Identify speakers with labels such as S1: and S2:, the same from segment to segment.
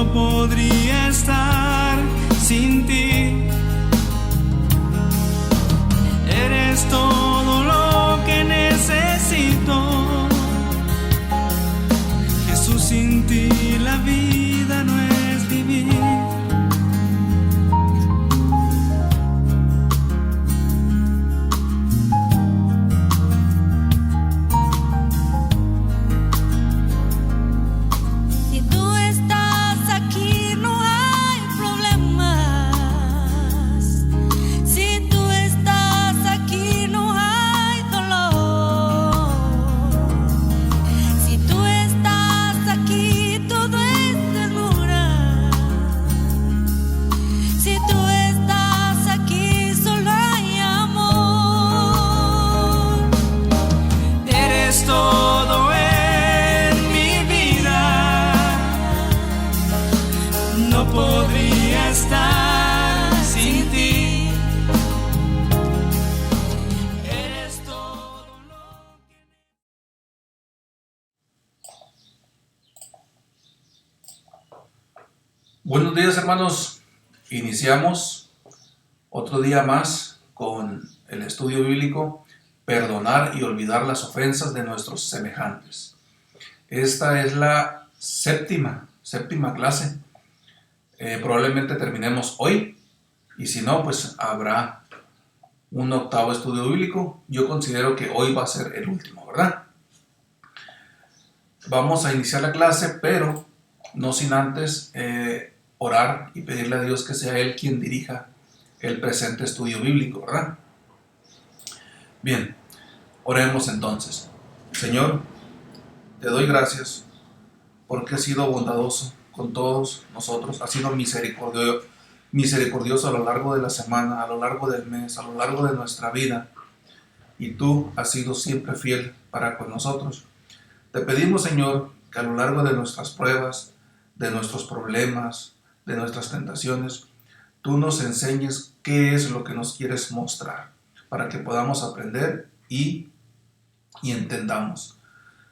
S1: no podría estar sin ti. Eres todo lo que necesito. Jesús, sin ti la vida no es vivir.
S2: Buenos días, hermanos. Iniciamos otro día más con el estudio bíblico, perdonar y olvidar las ofensas de nuestros semejantes. Esta es la séptima clase. Probablemente terminemos hoy, y si no, pues habrá un octavo estudio bíblico. Yo considero que hoy va a ser el último, ¿verdad? Vamos a iniciar la clase, pero no sin antes orar y pedirle a Dios que sea Él quien dirija el presente estudio bíblico, ¿verdad? Bien, oremos entonces. Señor, te doy gracias porque has sido bondadoso con todos nosotros, has sido misericordioso a lo largo de la semana, a lo largo del mes, a lo largo de nuestra vida, y tú has sido siempre fiel para con nosotros. Te pedimos, Señor, que a lo largo de nuestras pruebas, de nuestros problemas, de nuestras tentaciones, tú nos enseñes qué es lo que nos quieres mostrar, para que podamos aprender y entendamos.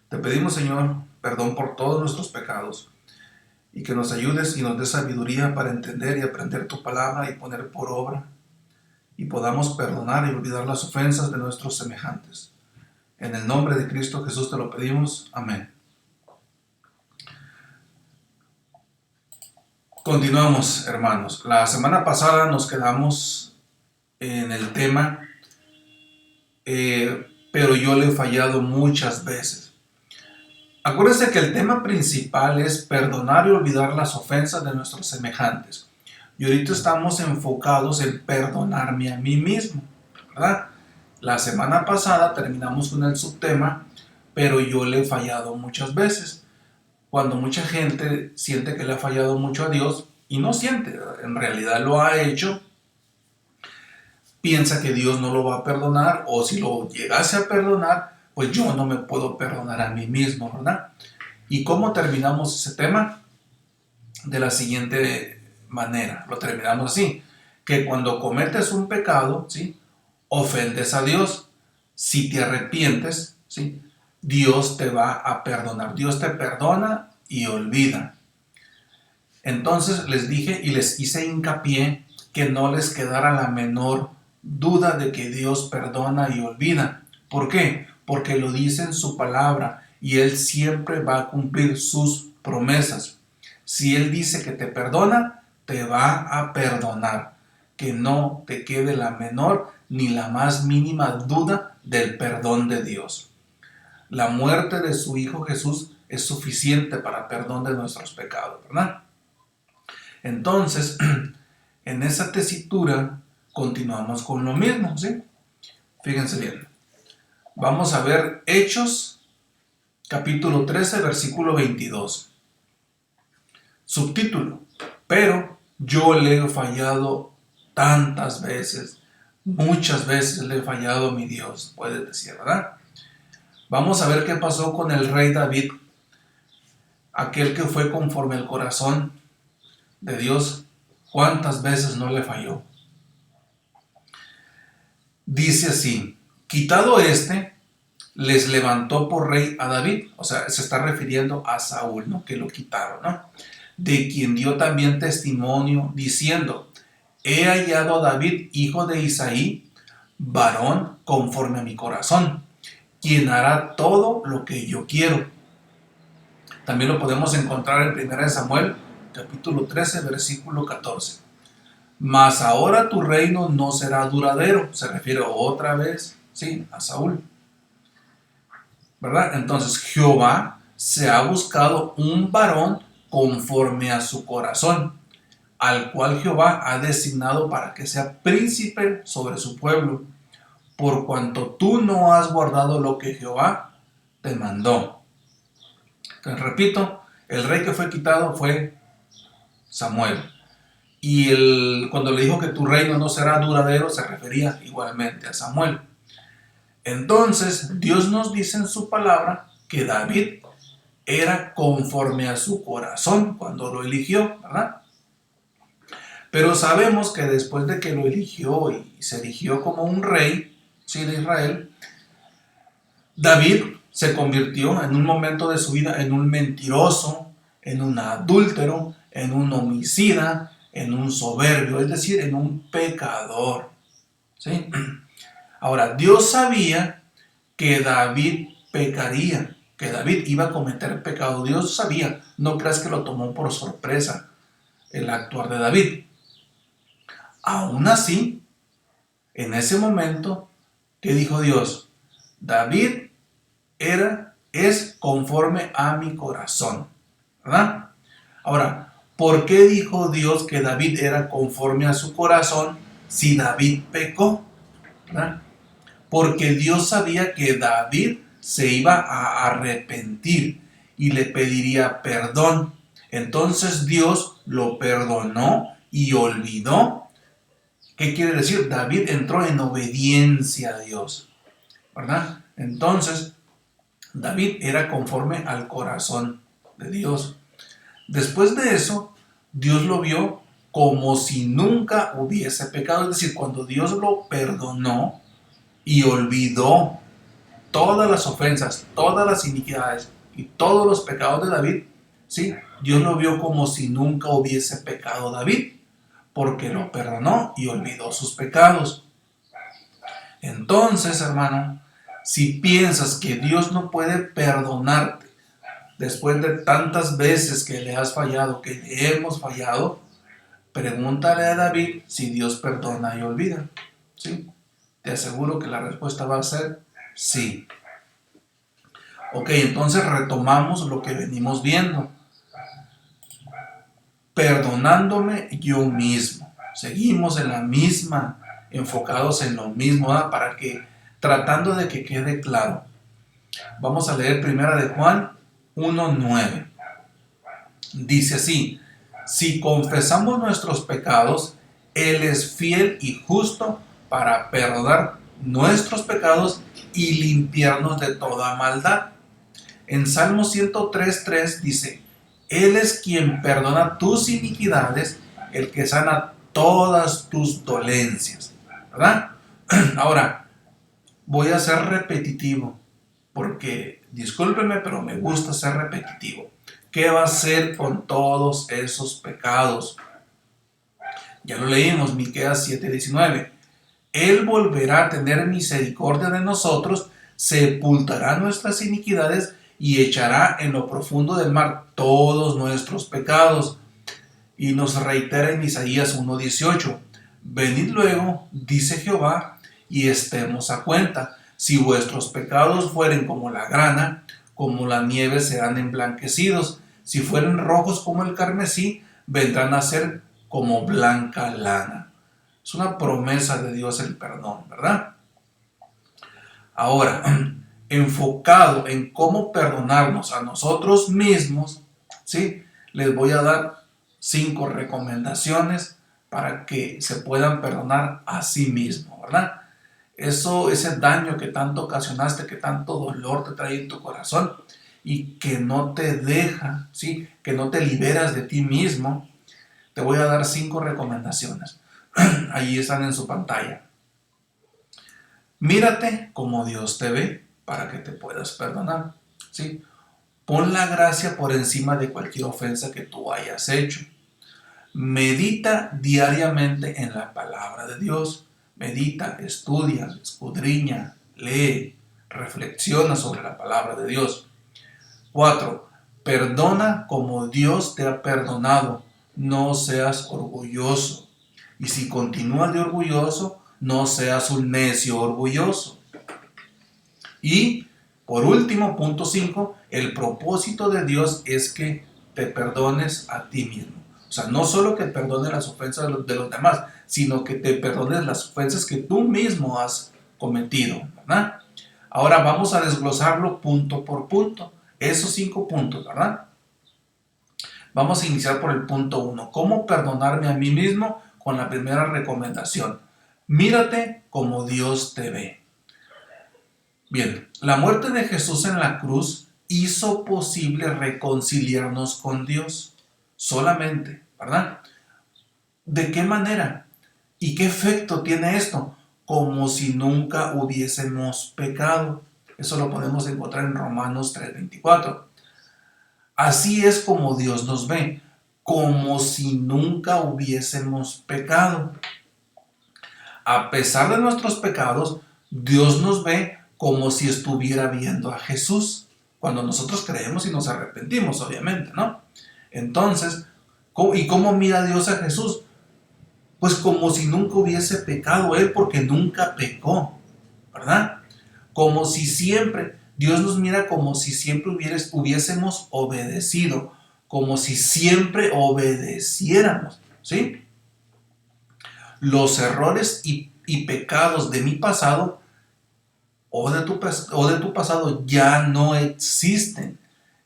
S2: Te pedimos, Señor, perdón por todos nuestros pecados, y que nos ayudes y nos des sabiduría para entender y aprender tu palabra y poner por obra, y podamos perdonar y olvidar las ofensas de nuestros semejantes. En el nombre de Cristo Jesús te lo pedimos. Amén. Continuamos, hermanos. La semana pasada nos quedamos en el tema, pero yo le he fallado muchas veces. Acuérdense que el tema principal es perdonar y olvidar las ofensas de nuestros semejantes. Y ahorita estamos enfocados en perdonarme a mí mismo, ¿verdad? La semana pasada terminamos con el subtema, pero yo le he fallado muchas veces. Cuando mucha gente siente que le ha fallado mucho a Dios, y no siente, en realidad lo ha hecho, piensa que Dios no lo va a perdonar, o si lo llegase a perdonar, pues yo no me puedo perdonar a mí mismo, ¿verdad? ¿Y cómo terminamos ese tema? De la siguiente manera, lo terminamos así, que cuando cometes un pecado, ¿sí?, ofendes a Dios. Si te arrepientes, ¿sí?, Dios te va a perdonar. Dios te perdona y olvida. Entonces les dije y les hice hincapié que no les quedara la menor duda de que Dios perdona y olvida. ¿Por qué? Porque lo dice en su palabra y Él siempre va a cumplir sus promesas. Si Él dice que te perdona, te va a perdonar. Que no te quede la menor ni la más mínima duda del perdón de Dios. La muerte de su Hijo Jesús es suficiente para perdón de nuestros pecados, ¿verdad? Entonces, en esa tesitura continuamos con lo mismo, ¿sí? Fíjense bien. Vamos a ver Hechos, capítulo 13, versículo 22. Subtítulo: pero yo le he fallado tantas veces, muchas veces le he fallado a mi Dios, puedes decir, ¿verdad? Vamos a ver qué pasó con el rey David, aquel que fue conforme al corazón de Dios. ¿Cuántas veces no le falló? Dice así: quitado les levantó por rey a David. O sea, se está refiriendo a Saúl, ¿no?, que lo quitaron, ¿no? de quien dio también testimonio, diciendo: he hallado a David, hijo de Isaí, varón conforme a mi corazón, quien hará todo lo que yo quiero. También lo podemos encontrar en 1 Samuel, capítulo 13, versículo 14. Mas ahora tu reino no será duradero. Se refiere otra vez, sí, a Saúl, ¿verdad? Entonces Jehová se ha buscado un varón conforme a su corazón, al cual Jehová ha designado para que sea príncipe sobre su pueblo, por cuanto tú no has guardado lo que Jehová te mandó. Entonces, repito, el rey que fue quitado fue Samuel. Y cuando le dijo que tu reino no será duradero, se refería igualmente a Samuel. Entonces, Dios nos dice en su palabra que David era conforme a su corazón cuando lo eligió, ¿verdad? Pero sabemos que después de que lo eligió y se eligió como un rey, ¿sí?, de Israel, David se convirtió en un momento de su vida en un mentiroso, en un adúltero, en un homicida, en un soberbio, es decir, en un pecador, ¿sí? Ahora, Dios sabía que David pecaría, que David iba a cometer pecado. Dios sabía, no creas que lo tomó por sorpresa el actuar de David. Aún así, en ese momento, ¿qué dijo Dios? David es conforme a mi corazón, ¿verdad? Ahora, ¿por qué dijo Dios que David era conforme a su corazón si David pecó? ¿Verdad? Porque Dios sabía que David se iba a arrepentir y le pediría perdón. Entonces Dios lo perdonó y olvidó. ¿Qué quiere decir? David entró en obediencia a Dios, ¿verdad? Entonces, David era conforme al corazón de Dios. Después de eso, Dios lo vio como si nunca hubiese pecado. Es decir, cuando Dios lo perdonó y olvidó todas las ofensas, todas las iniquidades y todos los pecados de David, ¿sí?, Dios lo vio como si nunca hubiese pecado David, porque lo perdonó y olvidó sus pecados. Entonces, hermano, si piensas que Dios no puede perdonarte después de tantas veces que le has fallado, que le hemos fallado, pregúntale a David si Dios perdona y olvida, ¿sí? Te aseguro que la respuesta va a ser sí. Ok, entonces retomamos lo que venimos viendo. Perdonándome yo mismo. Seguimos en la misma, enfocados en lo mismo, ¿verdad? Para que, tratando de que quede claro. Vamos a leer 1 de Juan 1:9. Dice así: si confesamos nuestros pecados, Él es fiel y justo para perdonar nuestros pecados y limpiarnos de toda maldad. En Salmo 103:3 dice: Él es quien perdona tus iniquidades, el que sana todas tus dolencias, ¿verdad? Ahora, voy a ser repetitivo, porque, discúlpenme, pero me gusta ser repetitivo. ¿Qué va a hacer con todos esos pecados? Ya lo leímos, Miqueas 7:19. Él volverá a tener misericordia de nosotros, sepultará nuestras iniquidades y echará en lo profundo del mar todos nuestros pecados. Y nos reitera en Isaías 1:18. Venid luego, dice Jehová, y estemos a cuenta. Si vuestros pecados fueren como la grana, como la nieve serán emblanquecidos. Si fueren rojos como el carmesí, vendrán a ser como blanca lana. Es una promesa de Dios el perdón, ¿verdad? Ahora, enfocado en cómo perdonarnos a nosotros mismos, ¿sí?, les voy a dar 5 recomendaciones para que se puedan perdonar a sí mismos, ¿verdad? Ese daño que tanto ocasionaste, que tanto dolor te trae en tu corazón y que no te deja, ¿sí?, que no te liberas de ti mismo, te voy a dar 5 recomendaciones. Ahí están en su pantalla. Mírate como Dios te ve para que te puedas perdonar, ¿sí? Pon la gracia por encima de cualquier ofensa que tú hayas hecho. Medita diariamente en la palabra de Dios. Medita, estudia, escudriña, lee, reflexiona sobre la palabra de Dios. 4. Perdona como Dios te ha perdonado. No seas orgulloso. Y si continúas de orgulloso, no seas un necio orgulloso. Y por último, punto 5, el propósito de Dios es que te perdones a ti mismo. O sea, no solo que perdones las ofensas de los demás, sino que te perdones las ofensas que tú mismo has cometido, ¿verdad? Ahora vamos a desglosarlo punto por punto. Esos 5 puntos, ¿verdad? Vamos a iniciar por el punto 1. ¿Cómo perdonarme a mí mismo? Con la primera recomendación. Mírate como Dios te ve. Bien, la muerte de Jesús en la cruz hizo posible reconciliarnos con Dios. Solamente, ¿verdad? ¿De qué manera? ¿Y qué efecto tiene esto? Como si nunca hubiésemos pecado. Eso lo podemos encontrar en Romanos 3:24. Así es como Dios nos ve, como si nunca hubiésemos pecado. A pesar de nuestros pecados, Dios nos ve como si estuviera viendo a Jesús. Cuando nosotros creemos y nos arrepentimos, obviamente, ¿no? Entonces, ¿y cómo mira Dios a Jesús? Pues como si nunca hubiese pecado Él, porque nunca pecó, ¿verdad? Como si siempre, Dios nos mira como si siempre hubiésemos obedecido, como si siempre obedeciéramos, ¿sí? Los errores y pecados de mi pasado o de tu pasado ya no existen,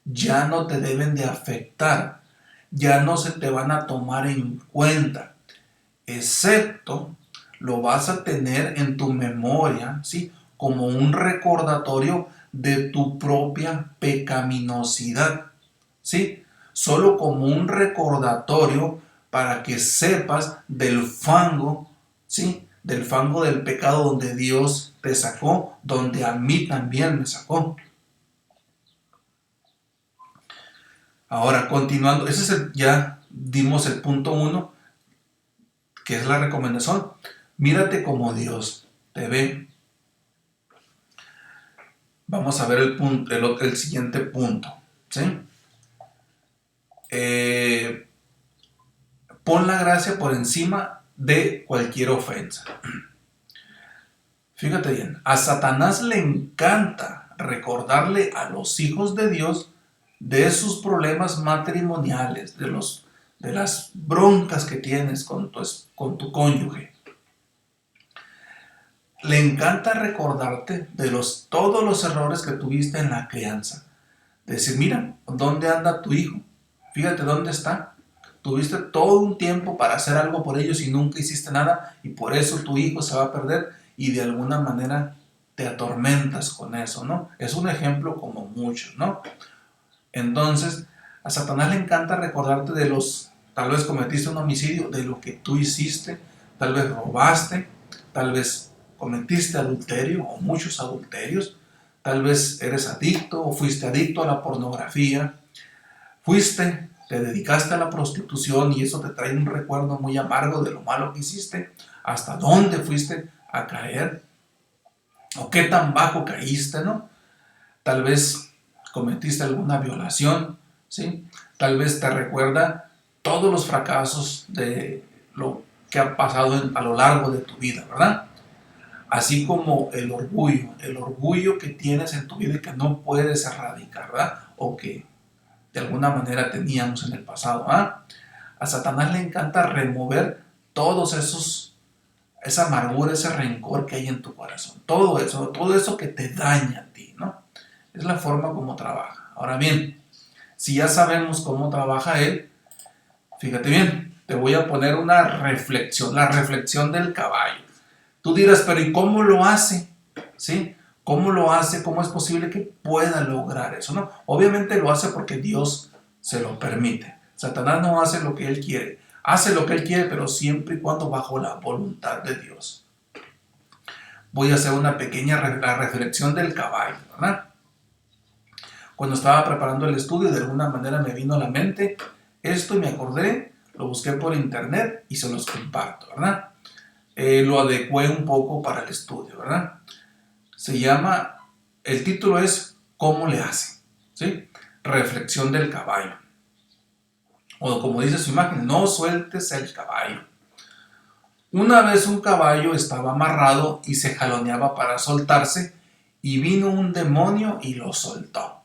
S2: ya no te deben de afectar, ya no se te van a tomar en cuenta, excepto lo vas a tener en tu memoria, ¿sí? Como un recordatorio de tu propia pecaminosidad, ¿sí? Solo como un recordatorio para que sepas del fango, ¿sí? Del fango del pecado donde Dios te sacó, donde a mí también me sacó. Ahora, continuando, ya dimos el punto 1, que es la recomendación. Mírate como Dios te ve. Vamos a ver el siguiente punto, ¿sí? Pon la gracia por encima de cualquier ofensa. Fíjate bien, a Satanás le encanta recordarle a los hijos de Dios de sus problemas matrimoniales, de las broncas que tienes con tu cónyuge. Le encanta recordarte de todos los errores que tuviste en la crianza. Decir, mira, ¿dónde anda tu hijo? Fíjate dónde está. Tuviste todo un tiempo para hacer algo por ellos y nunca hiciste nada, y por eso tu hijo se va a perder, y de alguna manera te atormentas con eso, ¿no? Es un ejemplo como muchos, ¿no? Entonces, a Satanás le encanta recordarte tal vez cometiste un homicidio, de lo que tú hiciste, tal vez robaste, tal vez cometiste adulterio o muchos adulterios, tal vez eres adicto o fuiste adicto a la pornografía, te dedicaste a la prostitución y eso te trae un recuerdo muy amargo de lo malo que hiciste, hasta dónde fuiste a caer o qué tan bajo caíste, ¿no? Tal vez cometiste alguna violación, ¿sí? Tal vez te recuerda todos los fracasos de lo que ha pasado a lo largo de tu vida, ¿verdad? Así como el orgullo que tienes en tu vida y que no puedes erradicar, ¿verdad? O que de alguna manera teníamos en el pasado, ¿ah? A Satanás le encanta remover esa amargura, ese rencor que hay en tu corazón, todo eso que te daña a ti, ¿no? Es la forma como trabaja. Ahora bien, si ya sabemos cómo trabaja él, fíjate bien, te voy a poner una reflexión, la reflexión del caballo. Tú dirás, pero ¿y cómo lo hace? ¿Sí? ¿Cómo lo hace? ¿Cómo es posible que pueda lograr eso? ¿No? Obviamente lo hace porque Dios se lo permite. Satanás no hace lo que él quiere. Hace lo que él quiere, pero siempre y cuando bajo la voluntad de Dios. Voy a hacer una pequeña reflexión del caballo, ¿verdad? Cuando estaba preparando el estudio, de alguna manera me vino a la mente esto y me acordé, lo busqué por internet y se los comparto, ¿verdad? Lo adecué un poco para el estudio, ¿verdad? El título es ¿Cómo le hace? ¿Sí? Reflexión del caballo. O como dice su imagen, no sueltes el caballo. Una vez un caballo estaba amarrado y se jaloneaba para soltarse y vino un demonio y lo soltó.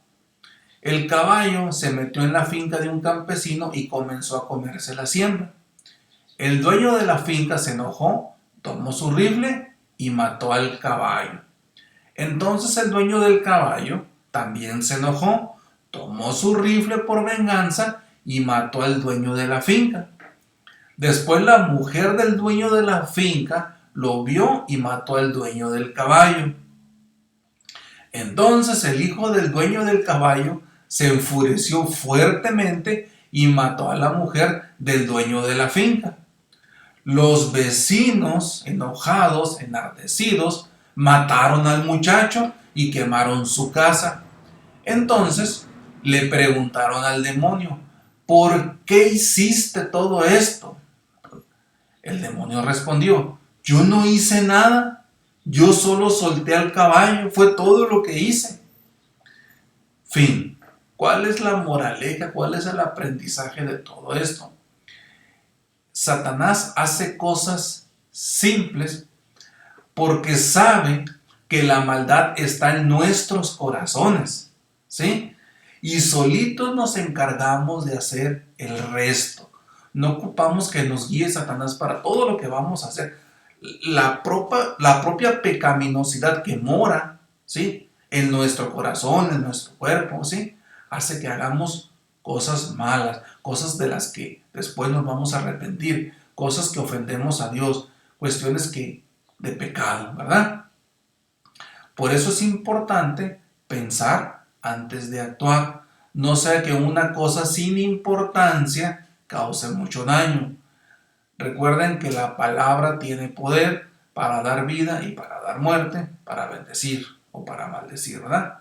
S2: El caballo se metió en la finca de un campesino y comenzó a comerse la siembra. El dueño de la finca se enojó, tomó su rifle y mató al caballo. Entonces el dueño del caballo también se enojó, tomó su rifle por venganza y mató al dueño de la finca. Después la mujer del dueño de la finca lo vio y mató al dueño del caballo. Entonces el hijo del dueño del caballo se enfureció fuertemente y mató a la mujer del dueño de la finca. Los vecinos, enojados, enardecidos, mataron al muchacho y quemaron su casa. Entonces le preguntaron al demonio, ¿por qué hiciste todo esto? El demonio respondió, yo no hice nada, yo solo solté al caballo, fue todo lo que hice. Fin. ¿Cuál es la moraleja? ¿Cuál es el aprendizaje de todo esto? Satanás hace cosas simples porque sabe que la maldad está en nuestros corazones, ¿sí? Y solitos nos encargamos de hacer el resto. No ocupamos que nos guíe Satanás para todo lo que vamos a hacer. La propia pecaminosidad que mora, ¿sí?, en nuestro corazón, en nuestro cuerpo, ¿sí?, hace que hagamos cosas malas, cosas de las que después nos vamos a arrepentir, cosas que ofendemos a Dios, cuestiones de pecado, ¿verdad? Por eso es importante pensar antes de actuar, no sea que una cosa sin importancia cause mucho daño. Recuerden que la palabra tiene poder para dar vida y para dar muerte, para bendecir o para maldecir, ¿verdad?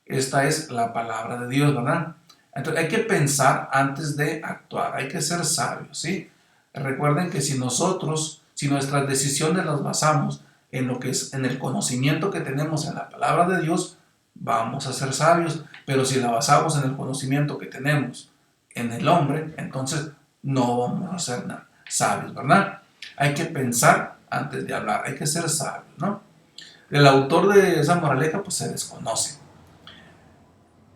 S2: Esta es la palabra de Dios, ¿verdad? Entonces hay que pensar antes de actuar, hay que ser sabios, ¿sí? Recuerden que si nuestras decisiones las basamos en lo que es, en el conocimiento que tenemos en la palabra de Dios, vamos a ser sabios, pero si la basamos en el conocimiento que tenemos en el hombre, entonces no vamos a ser sabios, ¿verdad? Hay que pensar antes de hablar, hay que ser sabios, ¿no? El autor de esa moraleja pues se desconoce.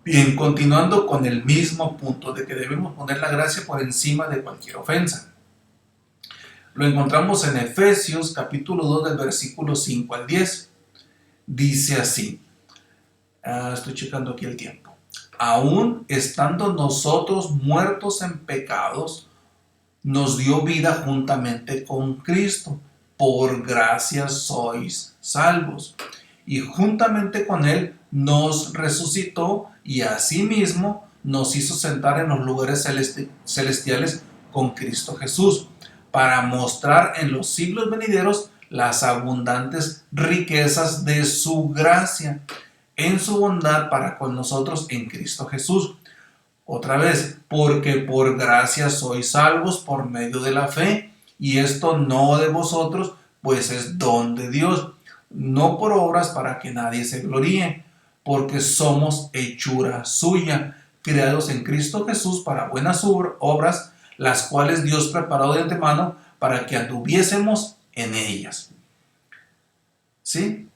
S2: Bien, continuando con el mismo punto de que debemos poner la gracia por encima de cualquier ofensa. Lo encontramos en Efesios capítulo 2 del versículo 5 al 10. Dice así, estoy checando aquí el tiempo. Aún estando nosotros muertos en pecados, nos dio vida juntamente con Cristo. Por gracia sois salvos. Y juntamente con Él nos resucitó y asimismo nos hizo sentar en los lugares celestiales con Cristo Jesús, para mostrar en los siglos venideros las abundantes riquezas de su gracia, en su bondad para con nosotros en Cristo Jesús. Otra vez, porque por gracia sois salvos por medio de la fe, y esto no de vosotros, pues es don de Dios, no por obras para que nadie se gloríe, porque somos hechura suya, creados en Cristo Jesús para buenas obras, las cuales Dios preparó de antemano para que anduviésemos en ellas. ¿Sí?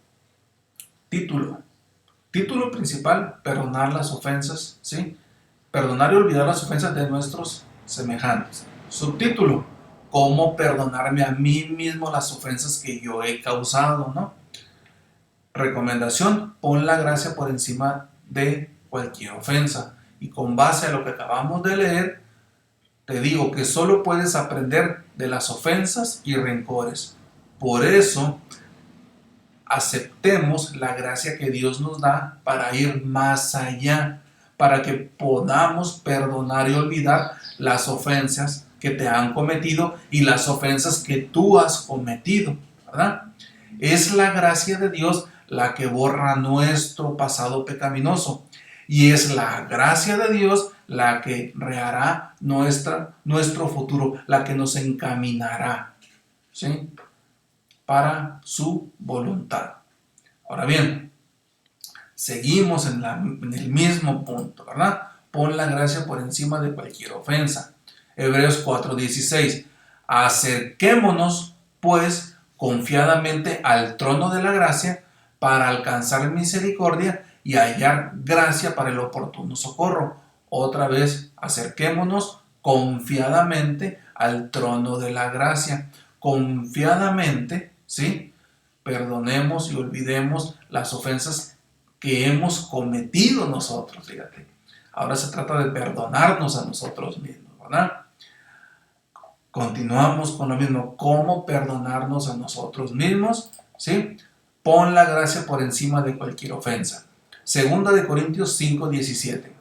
S2: Título principal, perdonar las ofensas, ¿sí? Perdonar y olvidar las ofensas de nuestros semejantes. Subtítulo, cómo perdonarme a mí mismo las ofensas que yo he causado, ¿no? Recomendación, pon la gracia por encima de cualquier ofensa. Y con base a lo que acabamos de leer, te digo que solo puedes aprender de las ofensas y rencores. Por eso, aceptemos la gracia que Dios nos da para ir más allá, para que podamos perdonar y olvidar las ofensas que te han cometido y las ofensas que tú has cometido, ¿verdad? Es la gracia de Dios la que borra nuestro pasado pecaminoso. Y es la gracia de Dios la que rehará nuestro futuro, la que nos encaminará, ¿sí?, para su voluntad. Ahora bien, seguimos en el mismo punto, ¿verdad? Pon la gracia por encima de cualquier ofensa. Hebreos 4:16. Acerquémonos, pues, confiadamente al trono de la gracia para alcanzar misericordia y hallar gracia para el oportuno socorro. Otra vez, acerquémonos confiadamente al trono de la gracia. Confiadamente, ¿sí? Perdonemos y olvidemos las ofensas que hemos cometido nosotros, fíjate. Ahora se trata de perdonarnos a nosotros mismos, ¿verdad? Continuamos con lo mismo. ¿Cómo perdonarnos a nosotros mismos? ¿Sí? Pon la gracia por encima de cualquier ofensa. Segunda de Corintios 5:17.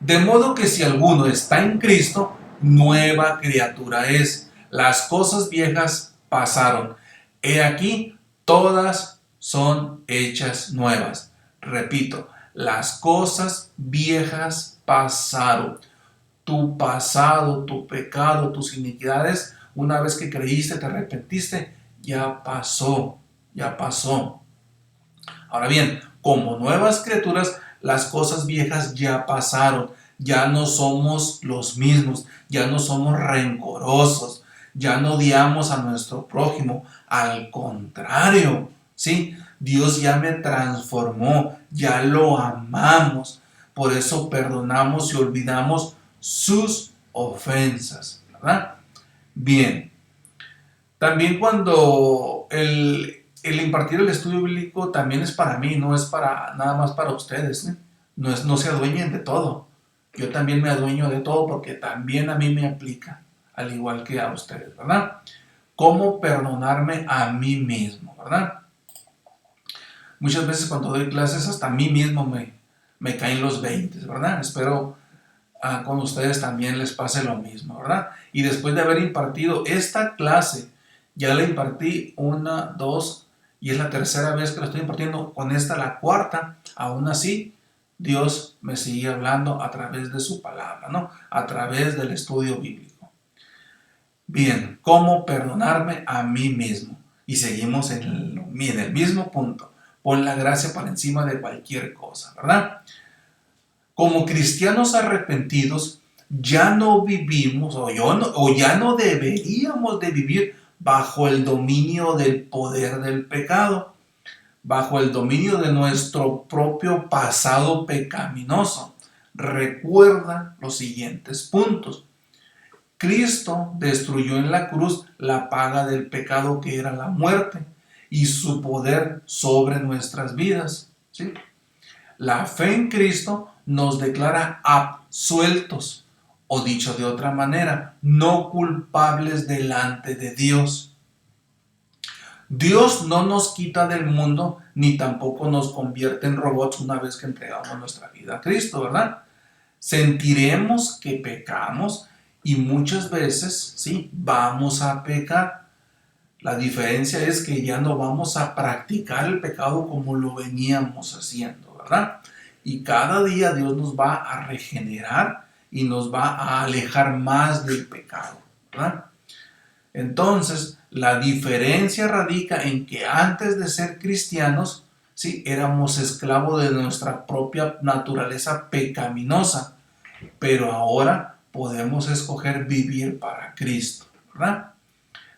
S2: De modo que si alguno está en Cristo, nueva criatura es. Las cosas viejas pasaron. He aquí, todas son hechas nuevas. Repito, las cosas viejas pasaron. Tu pasado, tu pecado, tus iniquidades, una vez que creíste, te arrepentiste, ya pasó, ya pasó. Ahora bien, como nuevas criaturas, las cosas viejas ya pasaron, ya no somos los mismos, ya no somos rencorosos, ya no odiamos a nuestro prójimo, al contrario, ¿sí? Dios ya me transformó, ya lo amamos, por eso perdonamos y olvidamos sus ofensas, ¿verdad? Bien, también cuando el impartir el estudio bíblico también es para mí, no es para nada más para ustedes, ¿eh? No se adueñen de todo. Yo también me adueño de todo porque también a mí me aplica, al igual que a ustedes, ¿verdad? ¿Cómo perdonarme a mí mismo, verdad? Muchas veces cuando doy clases hasta a mí mismo me caen los 20, ¿verdad? Espero con ustedes también les pase lo mismo, ¿verdad? Y después de haber impartido esta clase, ya la impartí 1, 2, y es la tercera vez que la estoy impartiendo, con esta la cuarta, aún así, Dios me sigue hablando a través de su palabra, ¿no? A través del estudio bíblico. Bien, ¿cómo perdonarme a mí mismo? Y seguimos en el mismo punto. Pon la gracia por encima de cualquier cosa, ¿verdad? Como cristianos arrepentidos, ya no vivimos o ya no deberíamos de vivir bajo el dominio del poder del pecado, bajo el dominio de nuestro propio pasado pecaminoso. Recuerda los siguientes puntos. Cristo destruyó en la cruz la paga del pecado, que era la muerte, y su poder sobre nuestras vidas, ¿sí? La fe en Cristo nos declara absueltos, o dicho de otra manera, no culpables delante de Dios. Dios no nos quita del mundo, ni tampoco nos convierte en robots una vez que entregamos nuestra vida a Cristo, ¿verdad? Sentiremos que pecamos y muchas veces, sí, vamos a pecar. La diferencia es que ya no vamos a practicar el pecado como lo veníamos haciendo, ¿verdad? Y cada día Dios nos va a regenerar y nos va a alejar más del pecado, ¿verdad? Entonces, la diferencia radica en que antes de ser cristianos, sí, éramos esclavos de nuestra propia naturaleza pecaminosa, pero ahora podemos escoger vivir para Cristo, ¿verdad?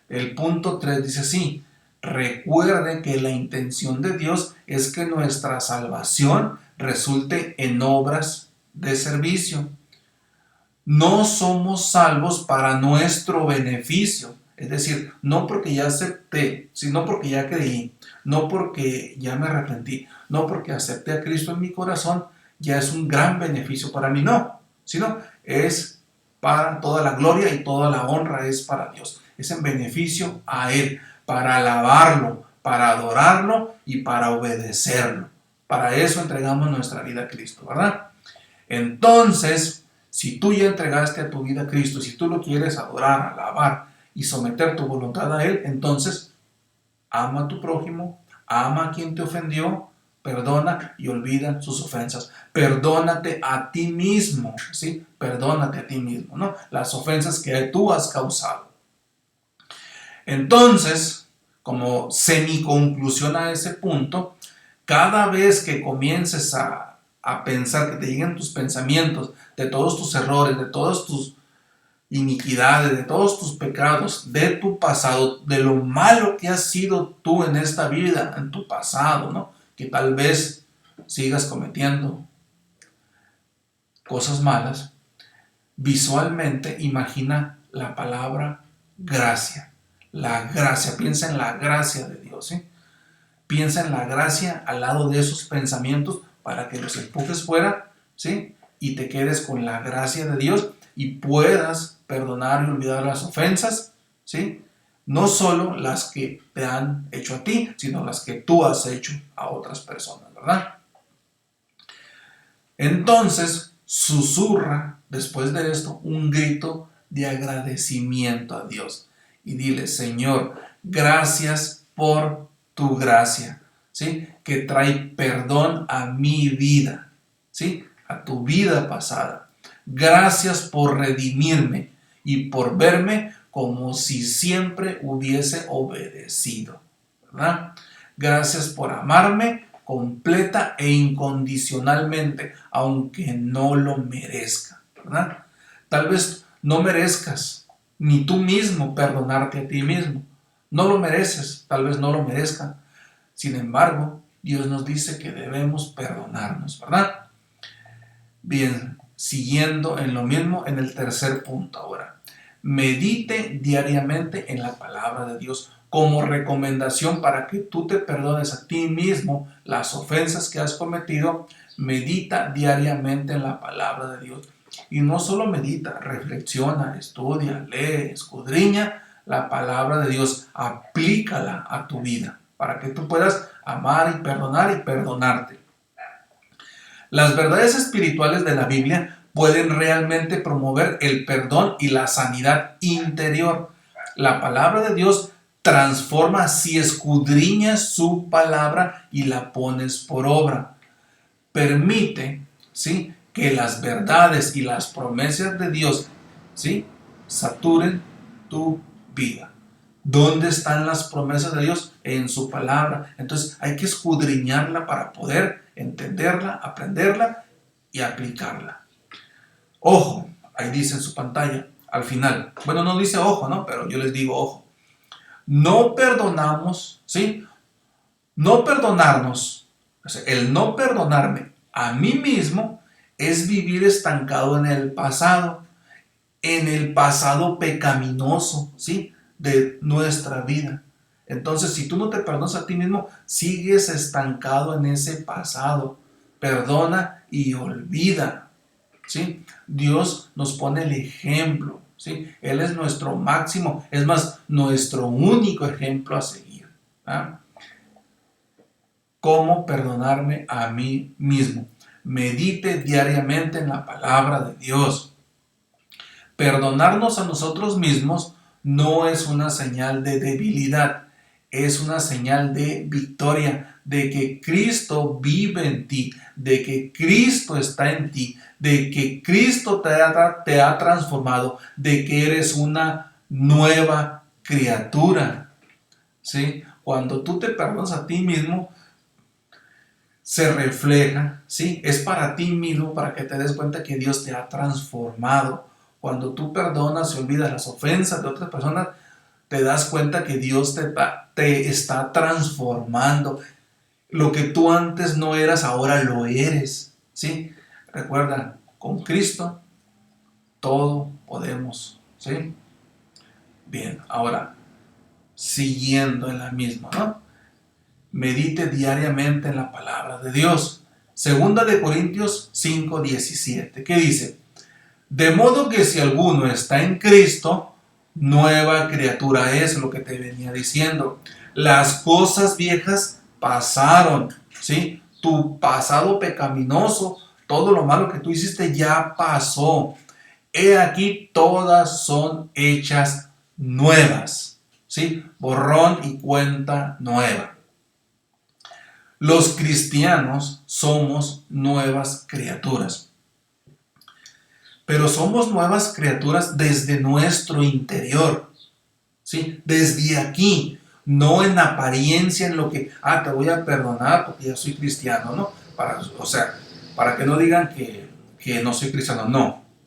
S2: El punto 3 dice así: recuerden que la intención de Dios es que nuestra salvación resulte en obras de servicio. No somos salvos para nuestro beneficio, es decir, no porque ya acepté, sino porque ya creí, no porque ya me arrepentí, no porque acepté a Cristo en mi corazón, ya es un gran beneficio para mí, no, sino es para toda la gloria y toda la honra es para Dios, es en beneficio a Él, para alabarlo, para adorarlo y para obedecerlo. Para eso entregamos nuestra vida a Cristo, ¿verdad? Entonces, si tú ya entregaste a tu vida a Cristo, si tú lo quieres adorar, alabar y someter tu voluntad a Él, entonces ama a tu prójimo, ama a quien te ofendió, Perdona y olvida sus ofensas. Perdónate a ti mismo, ¿sí? Perdónate a ti mismo, ¿no? Las ofensas que tú has causado. Entonces, como semiconclusión a ese punto, cada vez que comiences a pensar, que te lleguen tus pensamientos de todos tus errores, de todas tus iniquidades, de todos tus pecados, de tu pasado, de lo malo que has sido tú en esta vida, en tu pasado, ¿no? Que tal vez sigas cometiendo cosas malas, visualmente imagina la palabra gracia. La gracia, piensa en la gracia de Dios, ¿sí? Piensa en la gracia al lado de esos pensamientos para que los empujes fuera, ¿sí? Y te quedes con la gracia de Dios y puedas perdonar y olvidar las ofensas, ¿sí? No solo las que te han hecho a ti, sino las que tú has hecho a otras personas, ¿verdad? Entonces, susurra después de esto un grito de agradecimiento a Dios y dile: Señor, gracias por tu gracia, ¿sí? Que trae perdón a mi vida, ¿sí? A tu vida pasada. Gracias por redimirme y por verme como si siempre hubiese obedecido, ¿verdad? Gracias por amarme completa e incondicionalmente, aunque no lo merezca, ¿verdad? Tal vez no merezcas ni tú mismo perdonarte a ti mismo. No lo mereces, tal vez no lo merezca. Sin embargo, Dios nos dice que debemos perdonarnos, ¿verdad? Bien, siguiendo en lo mismo en el tercer punto ahora. Medite diariamente en la palabra de Dios como recomendación para que tú te perdones a ti mismo las ofensas que has cometido. Medita diariamente en la palabra de Dios. Y no solo medita, reflexiona, estudia, lee, escudriña la palabra de Dios. Aplícala a tu vida para que tú puedas amar y perdonarte. Las verdades espirituales de la Biblia pueden realmente promover el perdón y la sanidad interior. La palabra de Dios transforma si escudriñas su palabra y la pones por obra. Permite, ¿sí?, que las verdades y las promesas de Dios, ¿sí?, saturen tu vida. ¿Dónde están las promesas de Dios? En su palabra. Entonces hay que escudriñarla para poder entenderla, aprenderla y aplicarla. Ojo, ahí dice en su pantalla, al final. Bueno, no dice ojo, ¿no? Pero yo les digo ojo. No perdonamos, ¿sí? No perdonarnos, o sea, el no perdonarme a mí mismo es vivir estancado en el pasado pecaminoso, ¿sí?, de nuestra vida. Entonces, si tú no te perdonas a ti mismo, sigues estancado en ese pasado. Perdona y olvida, ¿sí? Dios nos pone el ejemplo, ¿sí? Él es nuestro máximo, es más, nuestro único ejemplo a seguir, ¿ah? ¿Cómo perdonarme a mí mismo? Medite diariamente en la palabra de Dios. Perdonarnos a nosotros mismos no es una señal de debilidad, es una señal de victoria, de que Cristo vive en ti, de que Cristo está en ti, de que Cristo te ha transformado, de que eres una nueva criatura, ¿sí? Cuando tú te perdonas a ti mismo, se refleja, ¿sí? Es para ti mismo, para que te des cuenta que Dios te ha transformado. Cuando tú perdonas y olvidas las ofensas de otras personas, te das cuenta que Dios te está transformando. Lo que tú antes no eras, ahora lo eres, ¿sí? Recuerda, con Cristo todo podemos, ¿sí? Bien, ahora, siguiendo en la misma, ¿no? Medite diariamente en la palabra de Dios. Segunda de Corintios 5:17, ¿qué dice? De modo que si alguno está en Cristo, nueva criatura es, lo que te venía diciendo. Las cosas viejas pasaron, ¿sí? Tu pasado pecaminoso, todo lo malo que tú hiciste ya pasó. He aquí, todas son hechas nuevas, ¿sí? Borrón y cuenta nueva. Los cristianos somos nuevas criaturas. Pero somos nuevas criaturas desde nuestro interior, ¿sí? Desde aquí, no en apariencia, en lo que, te voy a perdonar porque ya soy cristiano, ¿no? Para que no digan que no soy cristiano,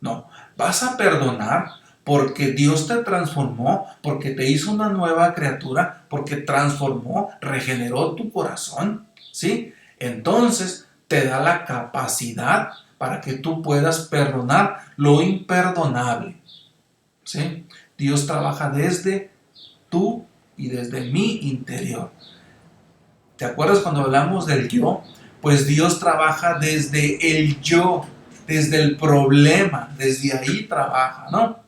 S2: no. Vas a perdonar porque Dios te transformó, porque te hizo una nueva criatura, porque transformó, regeneró tu corazón, ¿sí? Entonces te da la capacidad para que tú puedas perdonar lo imperdonable, ¿sí? Dios trabaja desde tú y desde mi interior. ¿Te acuerdas cuando hablamos del yo? Pues Dios trabaja desde el yo, desde el problema, desde ahí trabaja, ¿no?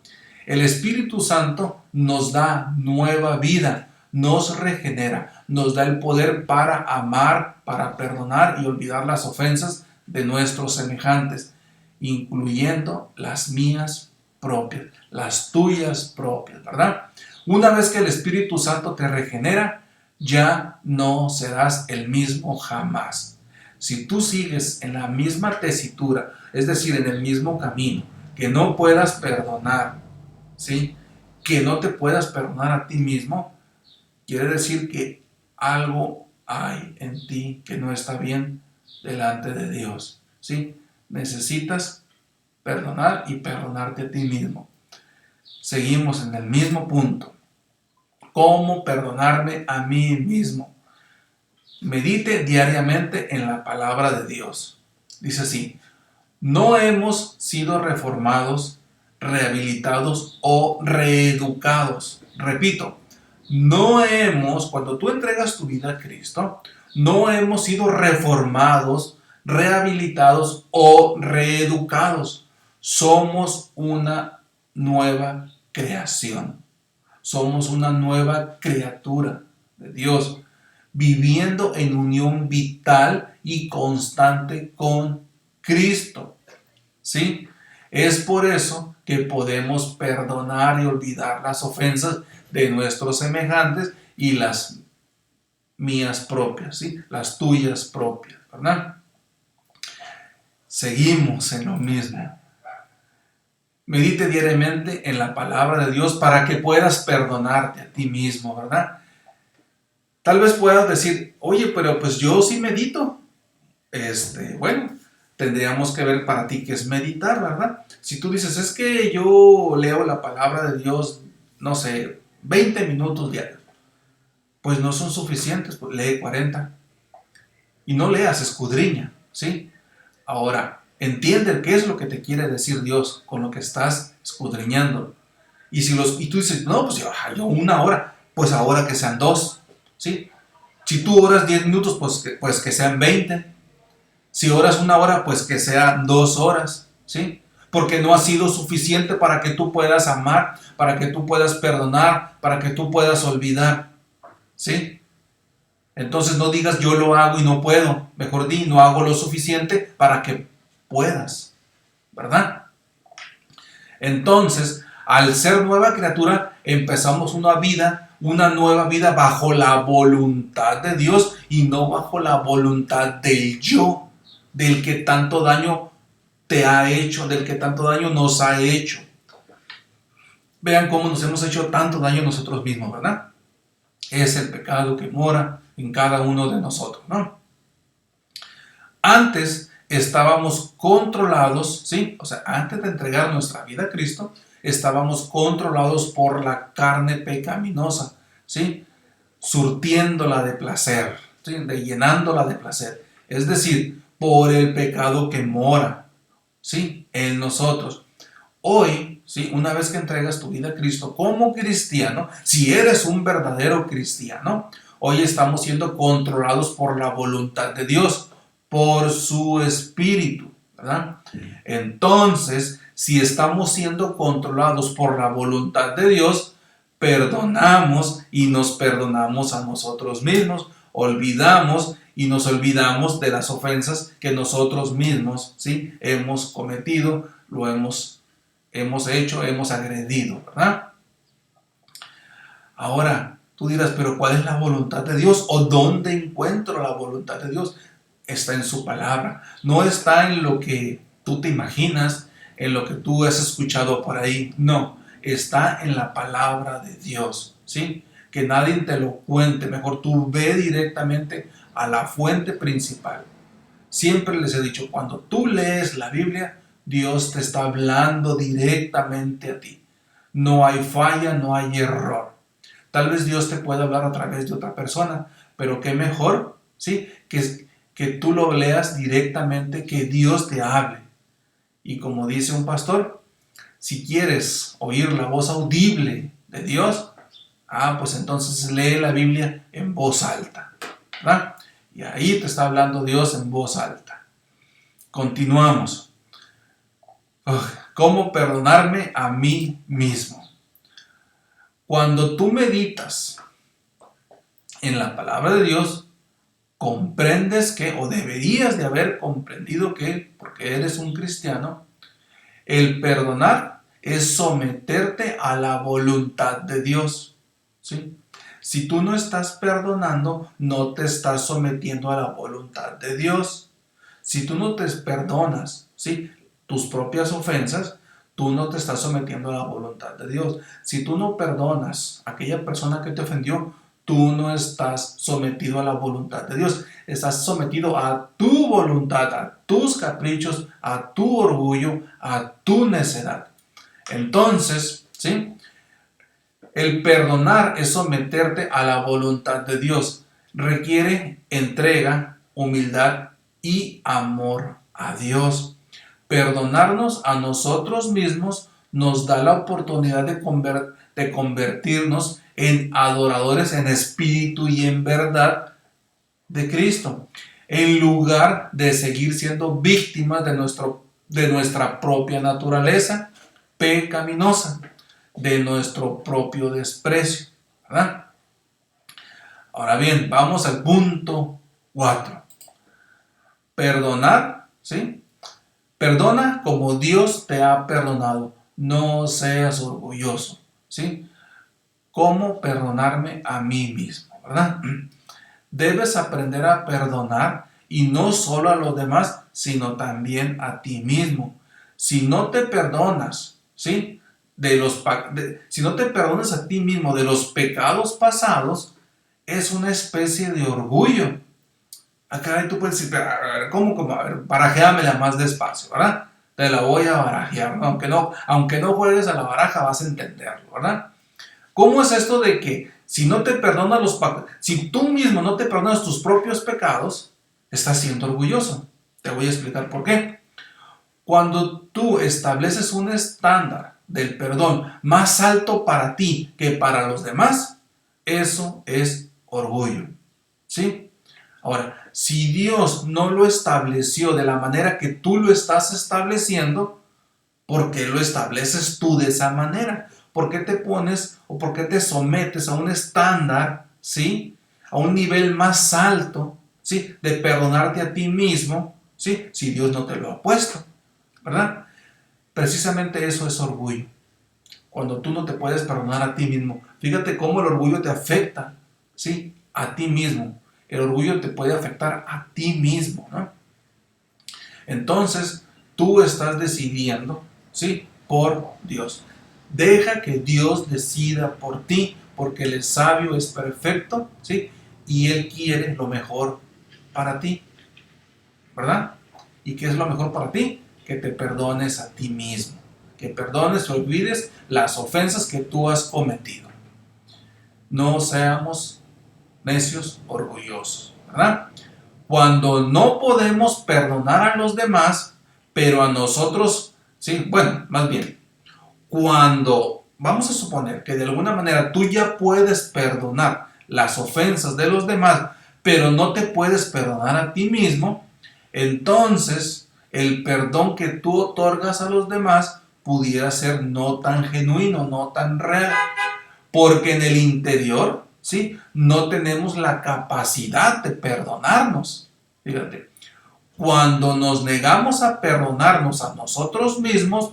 S2: El Espíritu Santo nos da nueva vida, nos regenera, nos da el poder para amar, para perdonar y olvidar las ofensas de nuestros semejantes, incluyendo las mías propias, las tuyas propias, ¿verdad? Una vez que el Espíritu Santo te regenera, ya no serás el mismo jamás. Si tú sigues en la misma tesitura, es decir, en el mismo camino, que no puedas perdonar, ¿sí? Que no te puedas perdonar a ti mismo, quiere decir que algo hay en ti que no está bien delante de Dios, ¿sí? Necesitas perdonar y perdonarte a ti mismo. Seguimos en el mismo punto. ¿Cómo perdonarme a mí mismo? Medite diariamente en la palabra de Dios. Dice así: no hemos sido reformados, rehabilitados o reeducados. Repito, cuando tú entregas tu vida a Cristo, no hemos sido reformados, rehabilitados o reeducados. Somos una nueva creación. Somos una nueva criatura de Dios, viviendo en unión vital y constante con Cristo, ¿sí? Es por eso que podemos perdonar y olvidar las ofensas de nuestros semejantes y las mías propias, ¿sí? Las tuyas propias, ¿verdad? Seguimos en lo mismo. Medite diariamente en la palabra de Dios para que puedas perdonarte a ti mismo, ¿verdad? Tal vez puedas decir, oye, pero pues yo sí medito. Bueno, tendríamos que ver para ti qué es meditar, ¿verdad? Si tú dices, es que yo leo la palabra de Dios, no sé, 20 minutos diarios, pues no son suficientes, pues lee 40. Y no leas, escudriña, ¿sí? Ahora, entiende qué es lo que te quiere decir Dios con lo que estás escudriñando. Y tú dices, no, pues yo 1 hora, pues ahora que sean 2, ¿sí? Si tú oras 10 minutos, pues que sean 20. Si oras 1 hora, pues que sean 2 horas, ¿sí? Porque no ha sido suficiente para que tú puedas amar, para que tú puedas perdonar, para que tú puedas olvidar, ¿sí? Entonces no digas yo lo hago y no puedo. Mejor di, no hago lo suficiente para que puedas, ¿verdad? Entonces, al ser nueva criatura, empezamos una nueva vida bajo la voluntad de Dios y no bajo la voluntad del yo, del que tanto daño te ha hecho, del que tanto daño nos ha hecho. Vean cómo nos hemos hecho tanto daño nosotros mismos, ¿verdad? Es el pecado que mora en cada uno de nosotros, ¿no? Antes estábamos controlados, ¿sí? O sea, antes de entregar nuestra vida a Cristo, estábamos controlados por la carne pecaminosa, ¿sí? Surtiéndola de placer, ¿sí? Llenándola de placer. Es decir, por el pecado que mora, ¿sí? En nosotros. Hoy, ¿sí? Una vez que entregas tu vida a Cristo como cristiano, si eres un verdadero cristiano, hoy estamos siendo controlados por la voluntad de Dios, por su Espíritu, ¿verdad? Entonces, si estamos siendo controlados por la voluntad de Dios, perdonamos y nos perdonamos a nosotros mismos, olvidamos y nos olvidamos de las ofensas que nosotros mismos, ¿sí? Hemos cometido, lo hemos hecho, hemos agredido, ¿verdad? Ahora, Tú dirás, pero ¿cuál es la voluntad de Dios? ¿O dónde encuentro la voluntad de Dios? Está en su palabra. No está en lo que tú te imaginas, en lo que tú has escuchado por ahí. No, está en la palabra de Dios, ¿sí? Que nadie te lo cuente. Mejor tú ve directamente a la fuente principal. Siempre les he dicho, cuando tú lees la Biblia, Dios te está hablando directamente a ti. No hay falla, no hay error. Tal vez Dios te pueda hablar a través de otra persona, pero qué mejor, ¿sí? Que tú lo leas directamente, que Dios te hable. Y como dice un pastor, si quieres oír la voz audible de Dios, pues entonces lee la Biblia en voz alta, ¿verdad? Y ahí te está hablando Dios en voz alta. Continuamos. ¿Cómo perdonarme a mí mismo? Cuando tú meditas en la palabra de Dios, comprendes que, o deberías de haber comprendido que, porque eres un cristiano, el perdonar es someterte a la voluntad de Dios, ¿sí? Si tú no estás perdonando, no te estás sometiendo a la voluntad de Dios. Si tú no te perdonas, ¿sí?, tus propias ofensas, tú no te estás sometiendo a la voluntad de Dios. Si tú no perdonas a aquella persona que te ofendió, tú no estás sometido a la voluntad de Dios. Estás sometido a tu voluntad, a tus caprichos, a tu orgullo, a tu necedad. Entonces, ¿sí?, el perdonar es someterte a la voluntad de Dios. Requiere entrega, humildad y amor a Dios. Perdonarnos a nosotros mismos nos da la oportunidad de convertirnos en adoradores en espíritu y en verdad de Cristo, en lugar de seguir siendo víctimas de nuestra propia naturaleza pecaminosa, de nuestro propio desprecio, ¿verdad? Ahora bien, vamos al punto 4. Perdonar, ¿sí? Perdona como Dios te ha perdonado. No seas orgulloso, ¿sí? ¿Cómo perdonarme a mí mismo, verdad? Debes aprender a perdonar, y no solo a los demás, sino también a ti mismo. Si no te perdonas, ¿sí?, si no te perdonas a ti mismo de los pecados pasados, es una especie de orgullo. Acá tú puedes decir, a ver, ¿cómo? A ver, barajéamela más despacio, ¿verdad? Te la voy a barajear, ¿no? Aunque no juegues a la baraja, vas a entenderlo, ¿verdad? ¿Cómo es esto de que si no te perdonas si tú mismo no te perdonas tus propios pecados, estás siendo orgulloso? Te voy a explicar por qué. Cuando tú estableces un estándar del perdón más alto para ti que para los demás, eso es orgullo, ¿sí? Ahora, si Dios no lo estableció de la manera que tú lo estás estableciendo, ¿por qué lo estableces tú de esa manera? ¿Por qué te pones o por qué te sometes a un estándar, ¿sí?, a un nivel más alto, ¿sí?, de perdonarte a ti mismo, ¿sí?, si Dios no te lo ha puesto, ¿verdad? Precisamente eso es orgullo. Cuando tú no te puedes perdonar a ti mismo. Fíjate cómo el orgullo te afecta, ¿sí?, a ti mismo. El orgullo te puede afectar a ti mismo, ¿no? Entonces, tú estás decidiendo, ¿sí?, por Dios. Deja que Dios decida por ti, porque el sabio es perfecto, ¿sí?, y Él quiere lo mejor para ti, ¿verdad? ¿Y qué es lo mejor para ti? Que te perdones a ti mismo, que perdones o olvides las ofensas que tú has cometido. No seamos necios, orgullosos, ¿verdad? Cuando no podemos perdonar a los demás, pero a nosotros, sí, bueno, más bien, cuando vamos a suponer que de alguna manera tú ya puedes perdonar las ofensas de los demás, pero no te puedes perdonar a ti mismo, entonces el perdón que tú otorgas a los demás pudiera ser no tan genuino, no tan real, porque en el interior, ¿sí?, no tenemos la capacidad de perdonarnos. Fíjate, cuando nos negamos a perdonarnos a nosotros mismos,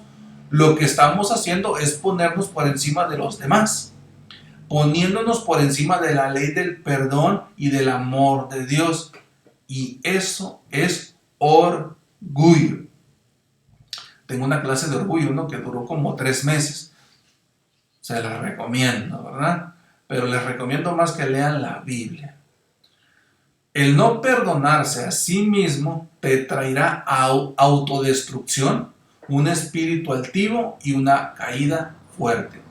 S2: lo que estamos haciendo es ponernos por encima de los demás. poniéndonos por encima de la ley del perdón y del amor de Dios. Y eso es orgullo. Tengo una clase de orgullo, ¿no?, que duró como 3 meses. Se las recomiendo, ¿verdad? Pero les recomiendo más que lean la Biblia. El no perdonarse a sí mismo te traerá autodestrucción, un espíritu altivo y una caída fuerte.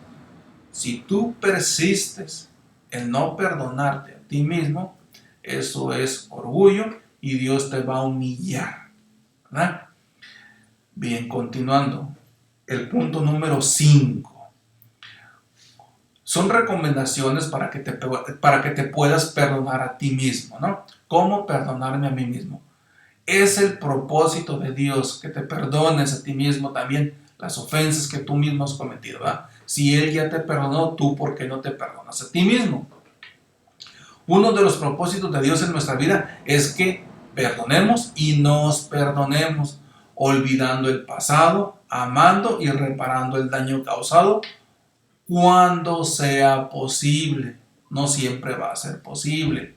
S2: Si tú persistes en no perdonarte a ti mismo, eso es orgullo y Dios te va a humillar, ¿verdad? Bien, continuando. El punto número 5. Son recomendaciones para que te puedas perdonar a ti mismo, ¿no? ¿Cómo perdonarme a mí mismo? Es el propósito de Dios que te perdones a ti mismo también las ofensas que tú mismo has cometido, ¿verdad? Si Él ya te perdonó, ¿tú por qué no te perdonas a ti mismo? Uno de los propósitos de Dios en nuestra vida es que perdonemos y nos perdonemos, olvidando el pasado, amando y reparando el daño causado cuando sea posible. No siempre va a ser posible.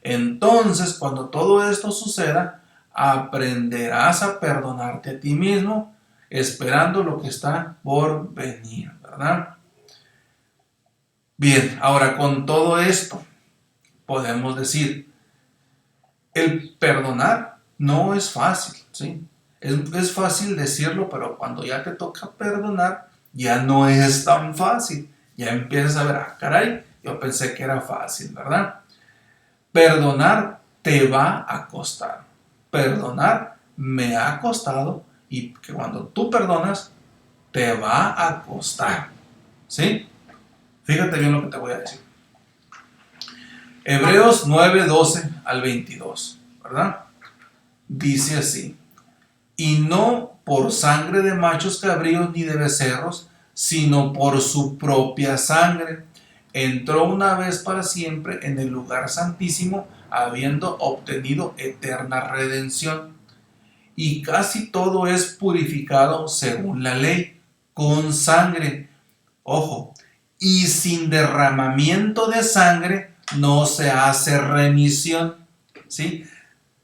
S2: Entonces, cuando todo esto suceda, aprenderás a perdonarte a ti mismo, esperando lo que está por venir, ¿verdad? Bien, ahora con todo esto, podemos decir, el perdonar no es fácil, ¿sí? Es fácil decirlo, pero cuando ya te toca perdonar, ya no es tan fácil. Ya empiezas a ver, caray, yo pensé que era fácil, ¿verdad? Perdonar te va a costar. Perdonar me ha costado y que cuando tú perdonas, te va a costar, ¿sí? Fíjate bien lo que te voy a decir. Hebreos 9, 12 al 22, ¿verdad? Dice así: y no por sangre de machos cabríos ni de becerros, sino por su propia sangre, entró una vez para siempre en el lugar santísimo, habiendo obtenido eterna redención. Y casi todo es purificado según la ley, con sangre. Ojo, y sin derramamiento de sangre no se hace remisión, ¿sí?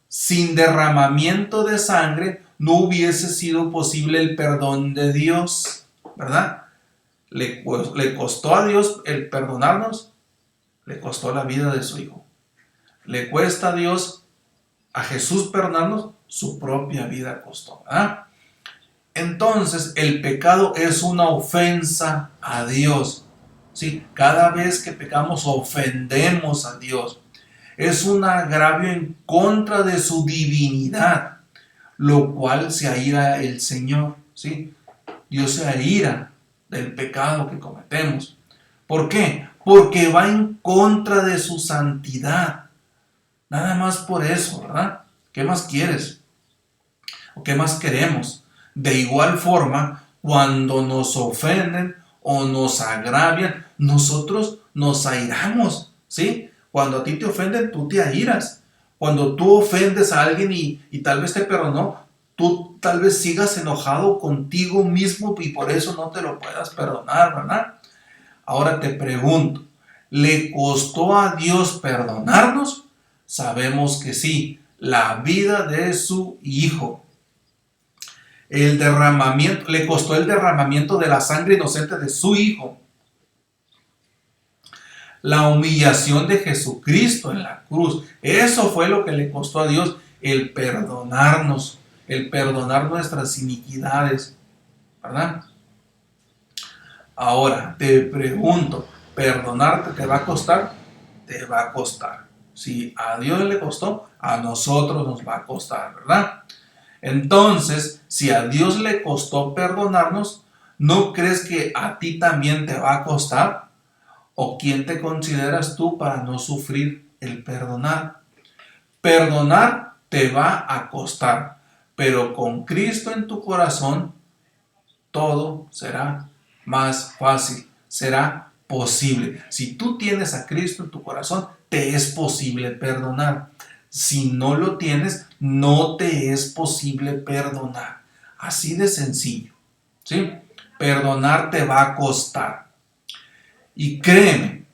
S2: Sin derramamiento de sangre no hubiese sido posible el perdón de Dios, ¿verdad? Le costó a Dios el perdonarnos, le costó la vida de su Hijo. Le cuesta a Dios, a Jesús perdonarnos, su propia vida costó, ¿verdad? Entonces, el pecado es una ofensa a Dios, ¿sí? Cada vez que pecamos ofendemos a Dios. Es un agravio en contra de su divinidad, lo cual se aira el Señor, ¿sí? Dios se aira del pecado que cometemos. ¿Por qué? Porque va en contra de su santidad. Nada más por eso, ¿verdad? ¿Qué más quieres? ¿O qué más queremos? De igual forma, cuando nos ofenden o nos agravian, nosotros nos airamos, ¿sí? Cuando a ti te ofenden, tú te airas. Cuando tú ofendes a alguien y tal vez te perdonó, tú tal vez sigas enojado contigo mismo y por eso no te lo puedas perdonar, ¿verdad? Ahora te pregunto, ¿le costó a Dios perdonarnos? Sabemos que sí, la vida de su Hijo. El derramamiento, le costó el derramamiento de la sangre inocente de su Hijo. La humillación de Jesucristo en la cruz. Eso fue lo que le costó a Dios, el perdonarnos, el perdonar nuestras iniquidades, ¿verdad? Ahora te pregunto, ¿perdonarte te va a costar? Te va a costar. Si a Dios le costó, a nosotros nos va a costar, ¿verdad? Entonces, si a Dios le costó perdonarnos, ¿no crees que a ti también te va a costar? ¿O quién te consideras tú para no sufrir el perdonar? Perdonar te va a costar, pero con Cristo en tu corazón, todo será más fácil, será posible. Si tú tienes a Cristo en tu corazón, te es posible perdonar. Si no lo tienes, no te es posible perdonar. Así de sencillo, ¿sí? Perdonar te va a costar. Y créeme,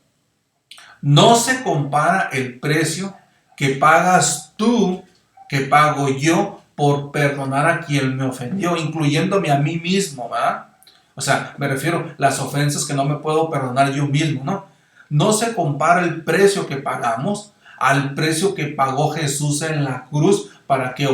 S2: No se compara el precio que pagas tú, que pago yo por perdonar a quien me ofendió, incluyéndome a mí mismo, ¿verdad? O sea, me refiero a las ofensas que no me puedo perdonar yo mismo, ¿no? No se compara el precio que pagamos al precio que pagó Jesús en la cruz para que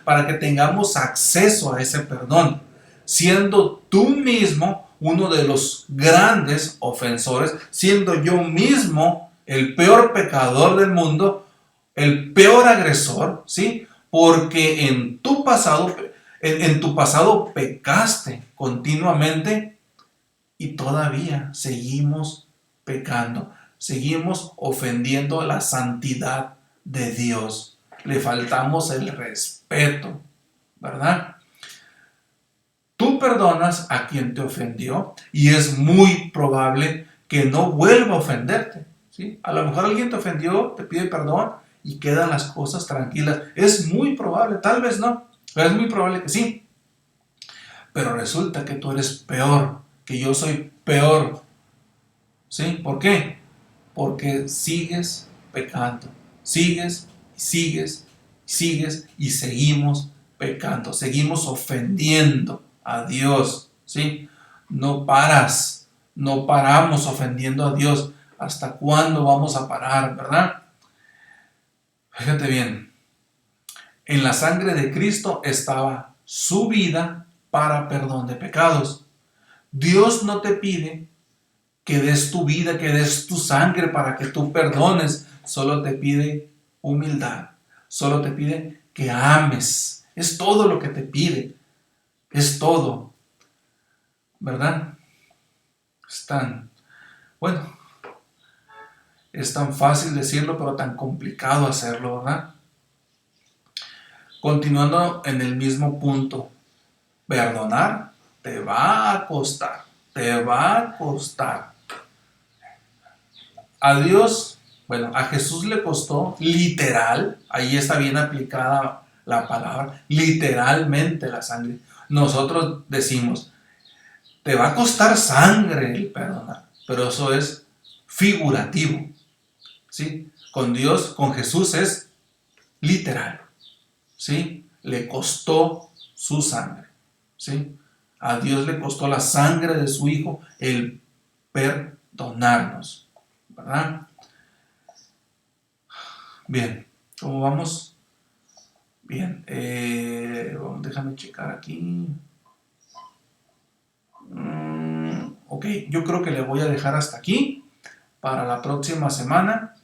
S2: para que tengamos acceso a ese perdón, siendo tú mismo uno de los grandes ofensores, siendo yo mismo el peor pecador del mundo, el peor agresor, ¿sí? Porque en tu pasado pecaste continuamente y todavía seguimos pecando, seguimos ofendiendo la santidad de Dios, le faltamos el respeto, ¿verdad? Tú perdonas a quien te ofendió y es muy probable que no vuelva a ofenderte, ¿sí? A lo mejor alguien te ofendió, te pide perdón y quedan las cosas tranquilas. Es muy probable, tal vez no, pero es muy probable que sí. Pero resulta que tú eres peor, que yo soy peor, ¿sí? ¿Por qué? Porque sigues pecando, sigues y seguimos pecando, seguimos ofendiendo a Dios, ¿sí? No paramos ofendiendo a Dios. ¿Hasta cuándo vamos a parar, verdad? Fíjate bien, en la sangre de Cristo estaba su vida para perdón de pecados. Dios no te pide que des tu vida, que des tu sangre para que tú perdones. Solo te pide humildad. Solo te pide que ames. Es todo lo que te pide. Es todo. ¿Verdad? Bueno, es tan fácil decirlo, pero tan complicado hacerlo, ¿verdad? Continuando en el mismo punto. Perdonar te va a costar. Te va a costar. A Dios, bueno, a Jesús le costó literal, ahí está bien aplicada la palabra, literalmente la sangre. Nosotros decimos, te va a costar sangre el perdonar, pero eso es figurativo, ¿sí? Con Dios, con Jesús es literal, ¿sí? Le costó su sangre, ¿sí? A Dios le costó la sangre de su Hijo el perdonarnos, ¿verdad? Bien, ¿cómo vamos? Bien, déjame checar aquí. Ok, yo creo que le voy a dejar hasta aquí para la próxima semana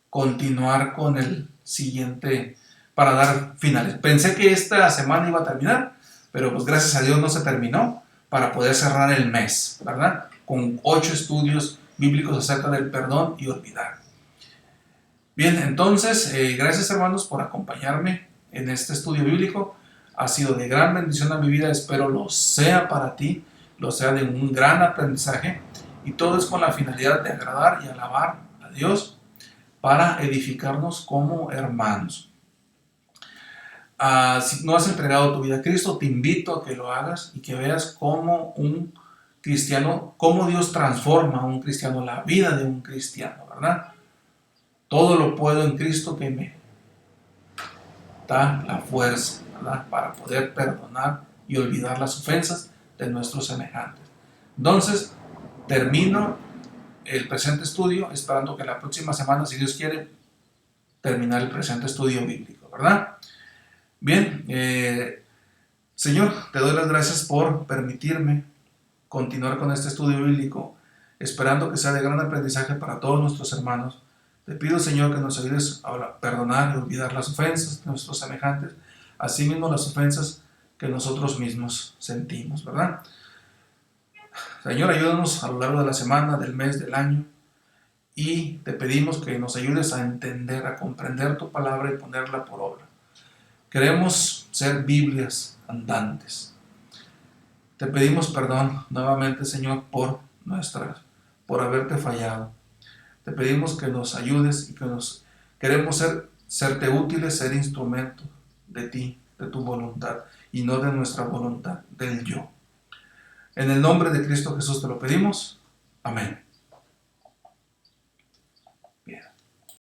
S2: continuar con el siguiente para dar finales. Pensé que esta semana iba a terminar, pero pues gracias a Dios no se terminó para poder cerrar el mes, ¿verdad? Con 8 estudios bíblicos acerca del perdón y olvidar. Bien, entonces, gracias hermanos por acompañarme en este estudio bíblico. Ha sido de gran bendición a mi vida, espero lo sea para ti, lo sea de un gran aprendizaje, y todo es con la finalidad de agradar y alabar a Dios para edificarnos como hermanos. Si no has entregado tu vida a Cristo, te invito a que lo hagas y que veas cómo un cristiano, cómo Dios transforma a un cristiano, la vida de un cristiano, ¿verdad? Todo lo puedo en Cristo que me da la fuerza, ¿verdad? Para poder perdonar y olvidar las ofensas de nuestros semejantes. Entonces, termino el presente estudio, esperando que la próxima semana, si Dios quiere, terminar el presente estudio bíblico, ¿verdad? Bien, Señor, te doy las gracias por permitirme continuar con este estudio bíblico, esperando que sea de gran aprendizaje para todos nuestros hermanos. Te pido, Señor, que nos ayudes a perdonar y olvidar las ofensas de nuestros semejantes, así mismo las ofensas que nosotros mismos sentimos, ¿verdad? Señor, ayúdanos a lo largo de la semana, del mes, del año, y te pedimos que nos ayudes a entender, a comprender tu palabra y ponerla por obra. Queremos ser Biblias andantes. Te pedimos perdón nuevamente, Señor, por haberte fallado. Te pedimos que nos ayudes y que queremos serte útiles, ser instrumento de ti, de tu voluntad, y no de nuestra voluntad, del yo. En el nombre de Cristo Jesús te lo pedimos. Amén.